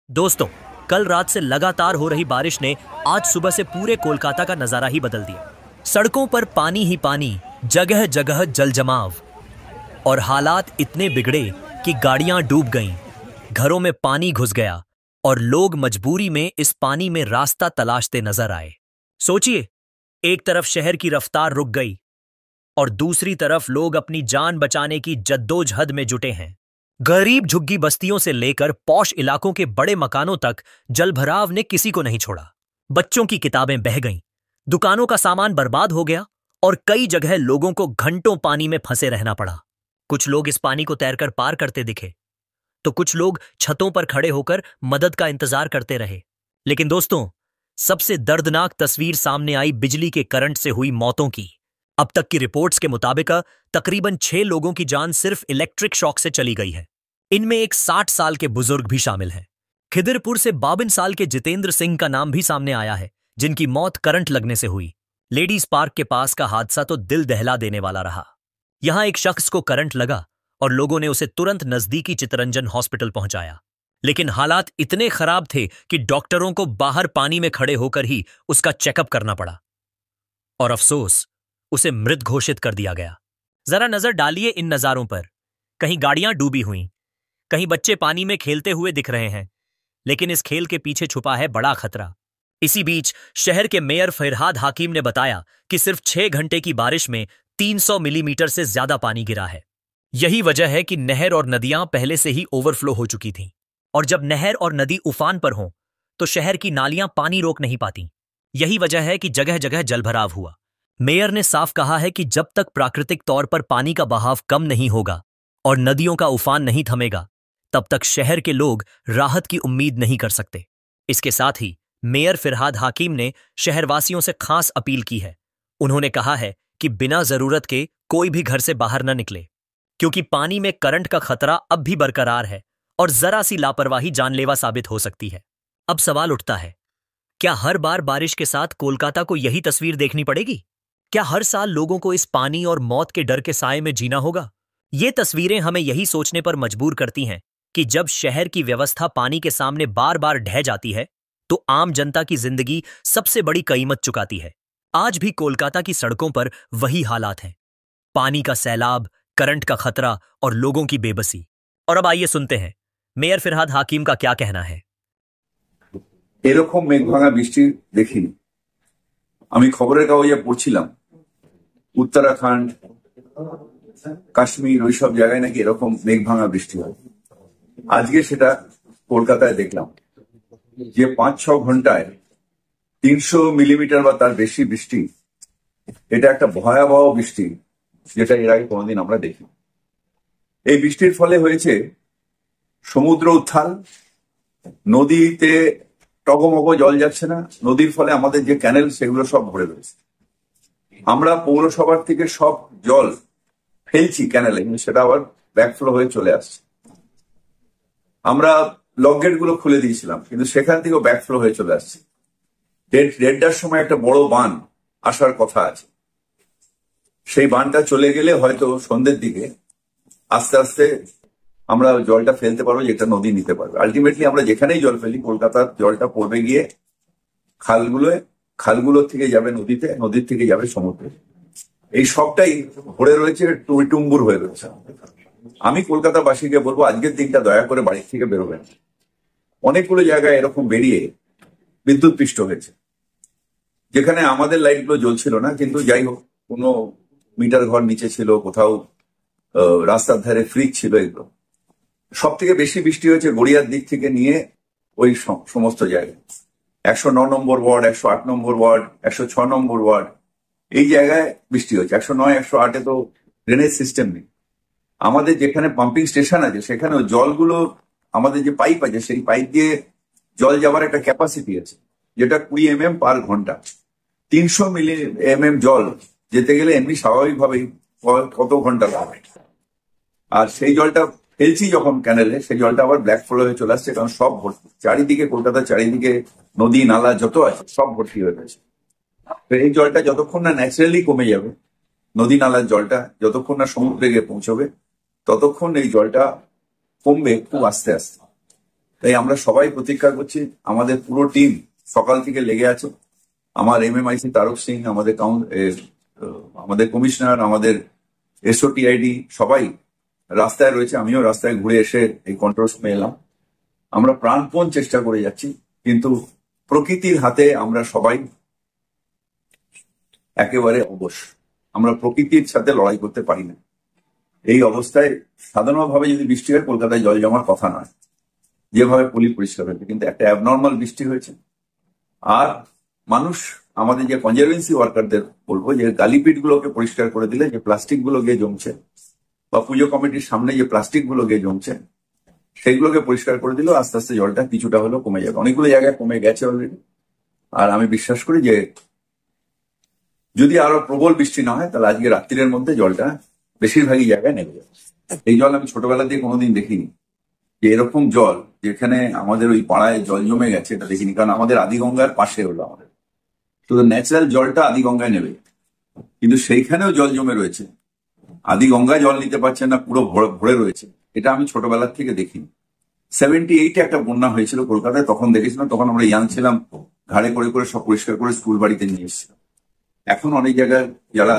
दोस्तों, कल रात से लगातार हो रही बारिश ने आज सुबह से पूरे कोलकाता का नजारा ही बदल दिया। सड़कों पर पानी ही पानी, जगह जगह जलजमाव और हालात इतने बिगड़े कि गाड़ियां डूब गईं, घरों में पानी घुस गया और लोग मजबूरी में इस पानी में रास्ता तलाशते नजर आए। सोचिए, एक तरफ शहर की रफ्तार रुक गई और दूसरी तरफ लोग अपनी जान बचाने की जद्दोजहद में जुटे हैं। गरीब झुग्गी बस्तियों से लेकर पॉश इलाकों के बड़े मकानों तक जलभराव ने किसी को नहीं छोड़ा। बच्चों की किताबें बह गईं, दुकानों का सामान बर्बाद हो गया और कई जगह लोगों को घंटों पानी में फंसे रहना पड़ा। कुछ लोग इस पानी को तैरकर पार करते दिखे, तो कुछ लोग छतों पर खड़े होकर मदद का इंतजार करते रहे। लेकिन दोस्तों, सबसे दर्दनाक तस्वीर सामने आई बिजली के करंट से हुई मौतों की। अब तक की रिपोर्ट्स के मुताबिक तकरीबन 6 लोगों की जान सिर्फ इलेक्ट्रिक शॉक से चली गई है। इनमें एक 60 साल के बुजुर्ग भी शामिल हैं। खिदिरपुर से 52 साल के जितेंद्र सिंह का नाम भी सामने आया है, जिनकी मौत करंट लगने से हुई। लेडीज पार्क के पास का हादसा तो दिल दहला देने वाला रहा। यहां एक शख्स को करंट लगा और लोगों ने उसे तुरंत नजदीकी चितरंजन हॉस्पिटल पहुंचाया, लेकिन हालात इतने खराब थे कि डॉक्टरों को बाहर पानी में खड़े होकर ही उसका चेकअप करना पड़ा और अफसोस, उसे मृत घोषित कर दिया गया। जरा नजर डालिए इन नजारों पर। कहीं गाड़ियां डूबी हुई, कहीं बच्चे पानी में खेलते हुए दिख रहे हैं, लेकिन इस खेल के पीछे छुपा है बड़ा खतरा। इसी बीच शहर के मेयर फरहाद हाकिम ने बताया कि सिर्फ 6 घंटे की बारिश में 300 मिलीमीटर से ज्यादा पानी गिरा है। यही वजह है कि नहर और नदियां पहले से ही ओवरफ्लो हो चुकी थीं, और जब नहर और नदी उफान पर हों तो शहर की नालियां पानी रोक नहीं पाती। यही वजह है कि जगह जगह जलभराव हुआ। मेयर ने साफ कहा है कि जब तक प्राकृतिक तौर पर पानी का बहाव कम नहीं होगा और नदियों का उफान नहीं थमेगा, तब तक शहर के लोग राहत की उम्मीद नहीं कर सकते। इसके साथ ही मेयर फरहाद हाकिम ने शहरवासियों से खास अपील की है। उन्होंने कहा है कि बिना जरूरत के कोई भी घर से बाहर न निकले, क्योंकि पानी में करंट का खतरा अब भी बरकरार है और जरा सी लापरवाही जानलेवा साबित हो सकती है। अब सवाल उठता है, क्या हर बार बारिश के साथ कोलकाता को यही तस्वीर देखनी पड़ेगी? क्या हर साल लोगों को इस पानी और मौत के डर के साए में जीना होगा? ये तस्वीरें हमें यही सोचने पर मजबूर करती हैं कि जब शहर की व्यवस्था पानी के सामने बार बार ढह जाती है, तो आम जनता की जिंदगी सबसे बड़ी कीमत चुकाती है। आज भी कोलकाता की सड़कों पर वही हालात हैं, पानी का सैलाब, करंट का खतरा और लोगों की बेबसी। और अब आइए सुनते हैं मेयर फरहाद हाकिम का क्या कहना है। এরকম মেঘভাঙা বৃষ্টি দেখিনি। আমি খবরের কাগজে পড়ছিলাম উত্তরাখণ্ড, কাশ্মীর, ওইসব জায়গায় নাকি এরকম মেঘভাঙা বৃষ্টি হয়। আজকে সেটা কলকাতায় দেখলাম যে 5-6 ঘন্টায় 300 মিলিমিটার বা তার বেশি বৃষ্টি। এটা একটা ভয়াবহ বৃষ্টি, যেটা এর আগে কোনোদিন আমরা দেখি। এই বৃষ্টির ফলে হয়েছে সমুদ্র উত্থাল, নদীতে টগমগ জল যাচ্ছে না, নদীর ফলে আমাদের যে ক্যানেল সেগুলো সব ভরে রয়েছে। আমরা পৌরসভার থেকে সব জল ফেলছি ক্যানেলে, কিন্তু সেটা আবার ব্যাকফ্লো হয়ে চলে আসছে। আমরা লক গেট গুলো খুলে দিয়েছিলাম, কিন্তু সেখান থেকেও ব্যাকফ্লো হয়ে চলে আসছে। 1:30টার সময় একটা বড় বান আসার কথা আছে, সেই বানটা চলে গেলে হয়তো সন্ধ্যের দিকে আস্তে আস্তে আমরা জলটা ফেলতে পারবো, যেটা নদী নিতে পারবে। আলটিমেটলি আমরা যেখানেই জল ফেলি, কলকাতার জলটা পড়বে গিয়ে খালগুলোর থেকে যাবে নদীতে, নদীর থেকে যাবে সমুদ্রে। এই সবটাই ভরে রয়েছে, টুইটুম্বুর হয়ে রয়েছে। আমি কলকাতাবাসীকে বলবো, আজকের দিনটা দয়া করে বাড়ি থেকে বেরোবেন। অনেকগুলো জায়গায় এরকম বেরিয়ে বিদ্যুৎ পৃষ্ঠ হয়েছে, যেখানে আমাদের লাইটগুলো জ্বলছিল না, কিন্তু যাই হোক, কোনো মিটার ঘর নিচে ছিল, কোথাও রাস্তার ধারে ফ্রিজ ছিল। এগুলো সব থেকে বেশি বৃষ্টি হয়েছে গড়িয়ার দিক থেকে নিয়ে ওই সমস্ত জায়গায়। 109 নম্বর ওয়ার্ড, 108 নম্বর ওয়ার্ড, 106 নম্বর ওয়ার্ড, এই জায়গায় বৃষ্টি হয়েছে। 109, 108-এ তো ড্রেনেজ সিস্টেম নেই। আমাদের যেখানে পাম্পিং স্টেশন আছে, সেখানে জলগুলো, আমাদের যে পাইপ আছে, সেই পাইপ দিয়ে জল যাওয়ার একটা ক্যাপাসিটি আছে, যেটা 20 mm পার ঘন্টা। 300 mm জল যেতে গেলে এমনি স্বাভাবিকভাবেই কত ঘন্টা লাগবে। আর সেই জলটা ফেলছি যখন ক্যানেলে, সেই জলটা আবার ব্ল্যাক ফ্লো হয়ে চলে আসছে, কারণ সব ভর্তি চারিদিকে, কলকাতার চারিদিকে নদী নালা যত আছে সব ভর্তি হয়ে গেছে। তো এই জলটা যতক্ষণ না ন্যাচারালি কমে যাবে, নদী নালার জলটা যতক্ষণ না সমুদ্রে গিয়ে পৌঁছবে, ততক্ষণ এই জলটা কমবে খুব আস্তে আস্তে। তাই আমরা সবাই প্রতীক্ষা করছি, আমাদের পুরো টিম সকাল থেকে লেগে আছে। আমার MMIC তারক সিং, আমাদের কমিশনার, আমাদের SOTID সবাই রাস্তায় রয়েছে। আমিও রাস্তায় ঘুরে এসে এই কন্ট্রোল রুমে এলাম। আমরা প্রাণপণ চেষ্টা করে যাচ্ছি, কিন্তু প্রকৃতির হাতে আমরা সবাই একেবারে অবশ। আমরা প্রকৃতির সাথে লড়াই করতে পারি না। এই অবস্থায় সাধারণভাবে যদি বৃষ্টি হয় কলকাতায় জল জমার কথা নয়, যেভাবে পলি পরিষ্কার হয়েছে, কিন্তু একটা অ্যাবনর্মাল বৃষ্টি হয়েছে। আর মানুষ, আমাদের যে কনজারভেন্সি ওয়ার্কারদের বলবো যে গালিপিট গুলোকে পরিষ্কার করে দিলে যে প্লাস্টিক গুলো গিয়ে জমছে, বা পুজো কমিটির সামনে যে প্লাস্টিক গুলো গিয়ে জমছে, সেইগুলোকে পরিষ্কার করে দিলেও আস্তে আস্তে জলটা কিছুটা হলেও কমে যাবে। অনেকগুলো জায়গায় কমে গেছে অলরেডি। আর আমি বিশ্বাস করি যে যদি আরো প্রবল বৃষ্টি না হয় তাহলে আজকে রাত্রির মধ্যে জলটা বেশিরভাগই জায়গায় নেমে যাবে। এই জল আমি ছোটবেলা দিয়ে কোনোদিন দেখিনি, যে এরকম জল যেখানে আমাদের ওই পাড়ায় জল জমে গেছে এটা দেখিনি। কারণ আমাদের আদিগঙ্গার পাশে হলো আমাদের, শুধু ন্যাচারাল জলটা আদিগঙ্গায় নেবে, কিন্তু সেইখানেও জল জমে রয়েছে। আদিগঙ্গা জল নিতে পারছে না, পুরো ভরে রয়েছে। এটা আমি ছোটবেলার থেকে দেখিনি। 78-এ একটা বন্যা হয়েছিল কলকাতায়, তখন দেখেছিলাম। তখন আমরা ইয়াং ছিলাম, ঘাড়ে করে করে সব পরিষ্কার করে স্কুল বাড়িতে নিয়ে এসেছিলাম। এখন অনেক জায়গায় যারা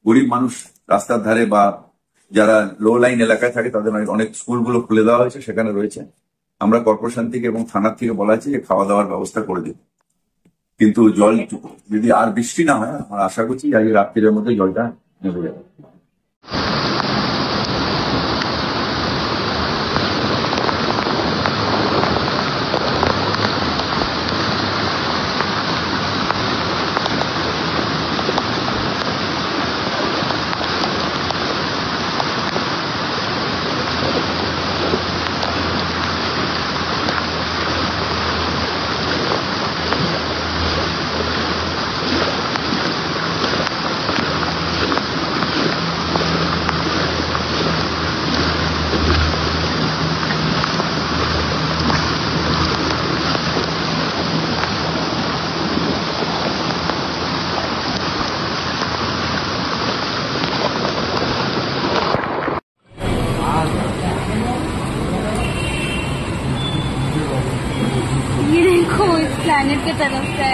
গরিব মানুষ রাস্তার ধারে বা যারা লো লাইন এলাকায় থাকে তাদের অনেক স্কুলগুলো খুলে দেওয়া হয়েছে, সেখানে রয়েছে। আমরা কর্পোরেশন থেকে এবং থানার থেকে বলা হয়েছে যে খাওয়া দাওয়ার ব্যবস্থা করে দিন। কিন্তু জল যদি আর বৃষ্টি না হয়, আমরা আশা করছি আজকে রাত্রির মধ্যে জলটা নেমে যাবে। ये देखो इस प्लैनेट की तरफ से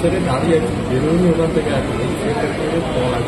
সেটা দাঁড়িয়ে বেরোনি ওখান থেকে এখন সেটা করে পড়া